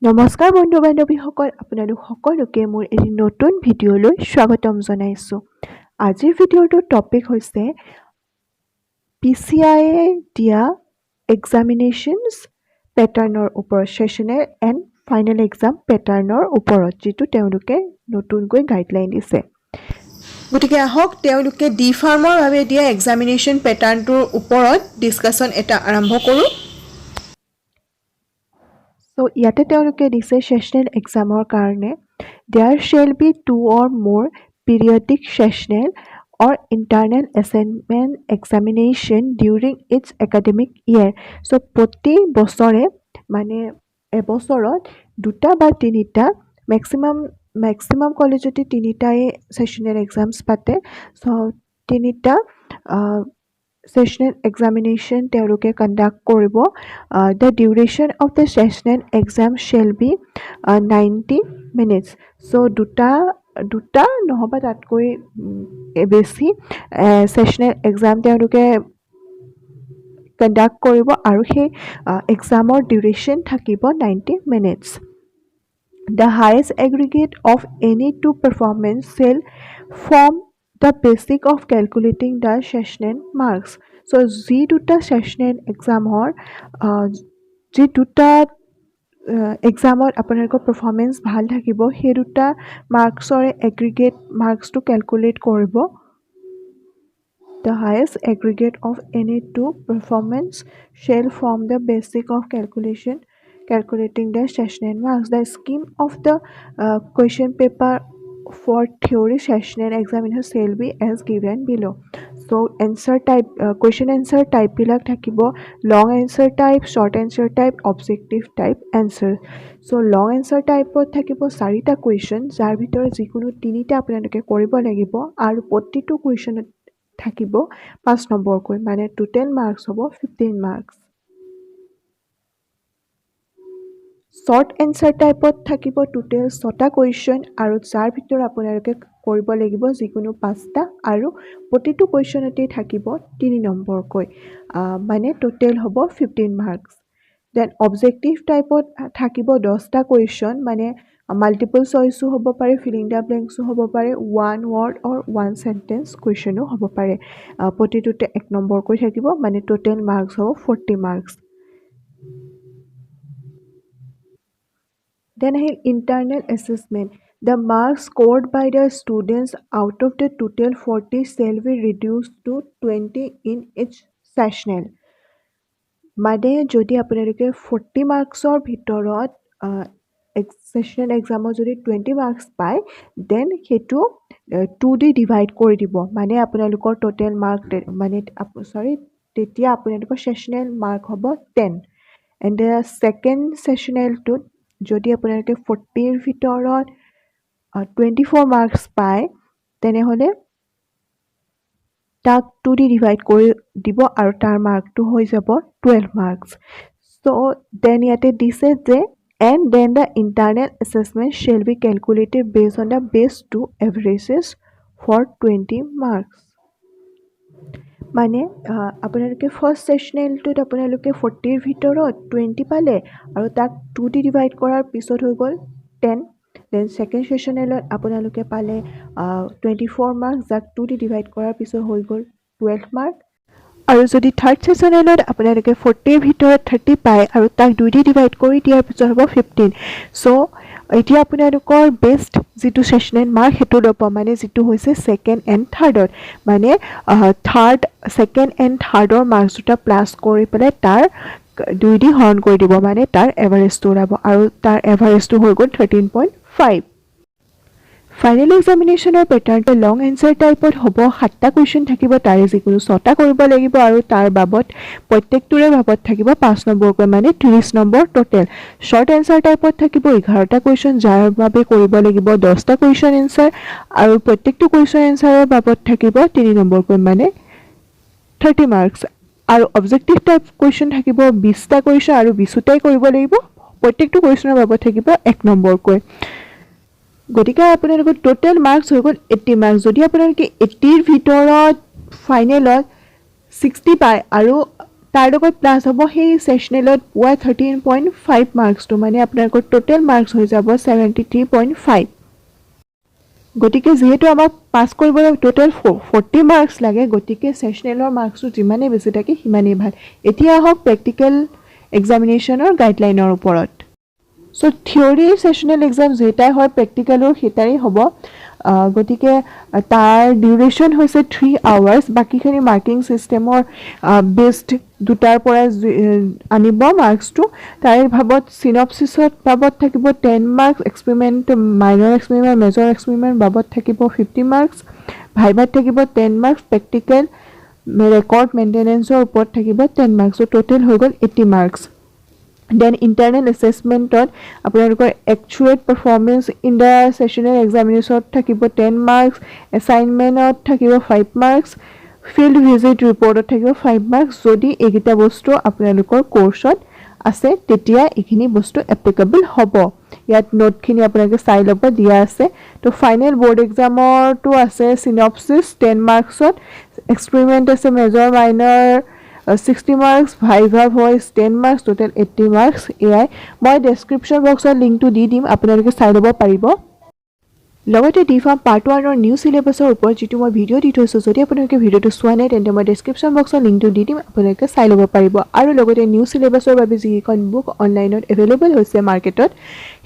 নমস্কাৰ বন্ধু বান্ধৱীসকল, আপোনালোক সকলোকে মোৰ এটি নতুন ভিডিঅ'লৈ স্বাগতম জনাইছোঁ। আজিৰ ভিডিঅ'টোৰ টপিক হৈছে PCIয়ে দিয়া এক্সামিনেশ্যনছ পেটাৰ্ণৰ ওপৰত, ছেশ্যনেল এণ্ড ফাইনেল এক্সাম পেটাৰ্ণৰ ওপৰত, যিটো তেওঁলোকে নতুনকৈ গাইডলাইন দিছে। গতিকে আহক তেওঁলোকে ডি ফাৰ্মৰ বাবে দিয়া এক্সামিনেশ্যন পেটাৰ্ণটোৰ ওপৰত ডিছকাশ্যন এটা আৰম্ভ কৰোঁ। So, ইয়াতে তেওঁলোকে দিছে ছেশ্যনেল এক্সামৰ কাৰণে there shall be 2 or more periodic sessional or internal assignment examination during its academic year. So, প্ৰতি বছৰে মানে এবছৰত দুটা বা তিনিটা মেক্সিমাম কলেজতে তিনিটাই ছেশ্যনেল এক্সামছ পাতে। চ' তিনিটা ছেশ্যনেল এক্সামিনেশ্যন তেওঁলোকে কণ্ডাক্ট কৰিব। The duration of the sessional exam shall be 90 minutes. So, দুটা নহ'বা তাতকৈ বেছি ছেশ্যনেল এক্সাম তেওঁলোকে কণ্ডাক্ট কৰিব আৰু সেই এক্সামৰ ডিউৰেশ্যন থাকিব 90 minutes. The highest aggregate of any two performance shall form the basic of calculating the sessional marks. So, যি দুটা ছেশ্যনেল এক্সামৰ যি দুটা এক্সামত আপোনালোকৰ পাৰফৰ্মেঞ্চ ভাল থাকিব, সেই দুটা মাৰ্কছৰে এগ্ৰিগেট মাৰ্কছটো কেলকুলেট কৰিব। The highest aggregate of any two performance shall form the basic of calculating the sessional marks. The scheme of the question paper for theory sessional examination shall be as given below. So, answer type, question answer type bilak thakibo long answer type, short answer type, objective type answer. So, long answer type thakibo 4টা question jar bhitor jikono 3টা apnaloke koribo lagibo aru protito question থাকিব 5 নম্বৰকৈ, মানে total marks হ'ব 15 marks. Short answer টাইপত থাকিব total 6টা question আৰু যাৰ ভিতৰত আপোনালোকে কৰিব লাগিব যিকোনো 5টা আৰু প্ৰতিটো কুৱেশ্যনতেই থাকিব 3 নম্বৰকৈ, মানে টোটেল হ'ব 15 মাৰ্কছ। দেন অবজেক্টিভ টাইপত থাকিব 10টা কুৱেশ্যন, মানে মাল্টিপল চইচো হ'ব পাৰে, ফিলিং দ্য ব্লেংকছো হ'ব পাৰে, 1 word or 1 sentence কুৱেশ্যনো হ'ব পাৰে। প্ৰতিটোতে 1 নম্বৰকৈ থাকিব, মানে টোটেল মাৰ্কছ হ'ব 40 মাৰ্কছ। Then আহিল internal assessment. The marks scored by the students out of the total 40 shall be reduced to 20 in each sessional. মানে যদি আপোনালোকে 40 মাৰ্কছৰ ভিতৰত ছেশ্যনেল এক্সামত যদি 20 মাৰ্কছ পায়, দেন সেইটো 2 দি ডিভাইড কৰি দিব, মানে আপোনালোকৰ টোটেল মাৰ্ক মানে তেতিয়া আপোনালোকৰ ছেশ্যনেল মাৰ্ক হ'ব 10। এণ্ড ছেকেণ্ড ছেশ্যনেলটোত যদি আপোনালোকে 40ৰ ভিতৰত 24 মাৰ্কছ পায়, তেনেহ'লে তাক 2 দি ডিভাইড কৰি দিব আৰু তাৰ মাৰ্কটো হৈ যাব 12 মাৰ্কছ। চ' দেন ইয়াতে দিছে যে and then the internal assessment shall be calculated based on the base 2 averages for 20 marks. মানে আপোনালোকে ফাৰ্ষ্ট ছেশ্যনেলটোত আপোনালোকে 40ৰ ভিতৰত 20 পালে আৰু তাক 2 দি ডিভাইড কৰাৰ পিছত হৈ গ'ল 10। দেন ছেকেণ্ড ছেশ্যনেলত আপোনালোকে পালে 24 মাৰ্কছ, যাক 2 দি ডিভাইড কৰাৰ পিছত হৈ গ'ল 12 মাৰ্ক। আৰু যদি থাৰ্ড ছেশ্যনেলত আপোনালোকে 40ৰ ভিতৰত 30 পায় আৰু তাক 2 দি ডিভাইড কৰি দিয়াৰ পিছত হ'ব 15। চ' এতিয়া আপোনালোকৰ বেষ্ট যিটো ছেশ্যনেল মাৰ্ক সেইটো ল'ব, মানে যিটো হৈছে ছেকেণ্ড এণ্ড থাৰ্ডত, মানে ছেকেণ্ড এণ্ড থাৰ্ডৰ মাৰ্কছ দুটা প্লাছ কৰি পেলাই তাৰ 2 দি হৰণ কৰি দিব, মানে তাৰ এভাৰেজটো ওলাব, আৰু তাৰ এভাৰেজটো হৈ গ'ল 13.5। ফাইনেল এক্সামিনেশ্যনৰ পেটাৰ্ণটো লং এনচাৰ টাইপত হ'ব, 7টা কুৱেশ্যন থাকিব, তাৰে যিকোনো 6টা কৰিব লাগিব আৰু তাৰ বাবদ প্ৰত্যেকটোৰে বাবদ থাকিব 5 নম্বৰকৈ, মানে 30 নম্বৰ টোটেল। শ্বৰ্ট এনচাৰ টাইপত থাকিব 11টা কুৱেশ্যন, যাৰ বাবে কৰিব লাগিব 10টা কুৱেশ্যন এনচাৰ আৰু প্ৰত্যেকটো কুৱেশ্যন এনচাৰৰ বাবদ থাকিব 3 নম্বৰকৈ, মানে 30 মাৰ্কছ। আৰু অবজেক্টিভ টাইপ কুৱেশ্যন থাকিব 20টা কুৱেশ্যন আৰু 20টাই কৰিব লাগিব, প্ৰত্যেকটো কুৱেশ্যনৰ বাবদ থাকিব 1 নম্বৰকৈ। গতিকে আপোনালোকৰ টোটেল মাৰ্কছ হৈ গ'ল 80 মাৰ্কছ। যদি আপোনালোকে 80ৰ ভিতৰত ফাইনেলত 60 পায় আৰু তাৰ লগত প্লাছ হ'ব সেই সেশনেলত পোৱা 13.5 মাৰ্কছটো মানে আপোনালোকৰ টোটেল মাৰ্কছ হৈ যাব 73.5 গতিকে যেহেতু আমাক পাস কৰিবলৈ টোটেল 40 মাৰ্কছ লাগে গতিকে সেশনেলৰ মাৰ্কছটো যিমানে বেছি থাকে সিমানেই ভাল এতিয়া আহক প্ৰেক্টিকেল এক্সামিনেশ্যনৰ গাইডলাইনৰ ওপৰত সো থিওৰি সেশনেল এক্সাম যেটাই হয় প্ৰেক্টিকেলৰ সেটাই হ'ব গতিকে তাৰ ডিউৰেশ্যন হৈছে 3 আৱাৰ্ছ বাকিখিনি মাৰ্কিং সিস্টেমৰ বেস্ট দুটাৰ পৰা আনিব মাৰ্কছটো তাই ভাবত সিনপসিছত বাবত থাকিব 10 marks experiment minor experiment major experiment বাবত থাকিব 50 মাৰ্কছ ভাইভাত থাকিব 10 মাৰ্কছ প্ৰেক্টিকেল ৰেকৰ্ড মেইনটেনেন্সৰ ওপৰত থাকিব 10 মাৰ্কছ সো টোটেল হৈ গ'ল 80 মাৰ্কছ Then internal assessment আপোনালোকৰ actual performance in the sessional examination থাকিব 10 marks assignment থাকিব 5 marks field visit report থাকিব 5 marks যদি এইগিটা বস্তু আপোনালোকৰ কোৰ্সত আছে তেতিয়া এইখিনি বস্তু applicable হ'ব ইয়াত নোট খিনি আপোনালোকে চাই ল'ব দিয়া আছে তো ফাইনেল বোৰ্ড এক্সামৰ তো আছে সিনপসিস 10 মাৰ্কছত এক্সপেৰিমেন্ট আছে major minor 60 marks viva voice 10 marks total 80 marks ai মই ডেসক্ৰিপচন বক্সৰ লিংকটো দি দিম আপোনালোকে চাই ল'ব পাৰিব লগতে ডিফাৰ্ম পাৰ্ট 1 ৰ নিউ সিলেবাছৰ ওপৰত যেটো মই ভিডিও দি থৈছো যদি আপোনালোকে ভিডিওটো চোৱা নাই তেন্তে মই ডেসক্ৰিপচন বক্সৰ লিংকটো দি দিম আপোনালোকে চাই ল'ব পাৰিব আৰু লগতে নিউ সিলেবাছৰ বাবে যিখন বুক অনলাইনত এভেইলেবল হৈছে মাৰ্কেটত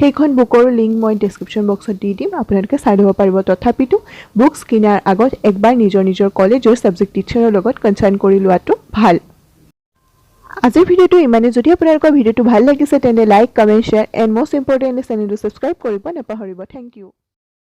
সেইখন বুকৰ লিংক মই ডেসক্ৰিপচন বক্সত দি দিম আপোনালোকে চাই ল'ব পাৰিব তথাপিতো বুকছ কিনাৰ আগত একবাৰ নিজৰ কলেজৰ সাবজেক্ট টিচাৰৰ লগত কনসাৰ্ন কৰি লোৱাটো ভাল আজিৰ ভিডিওটো ইমানে যদি আপোনালোকৰ ভিডিওটো ভাল লাগিছে তেন্তে like comment share and most importantly চেনেলটো সাবস্ক্ৰাইব কৰিব নাপাহৰিব থ্যাংক ইউ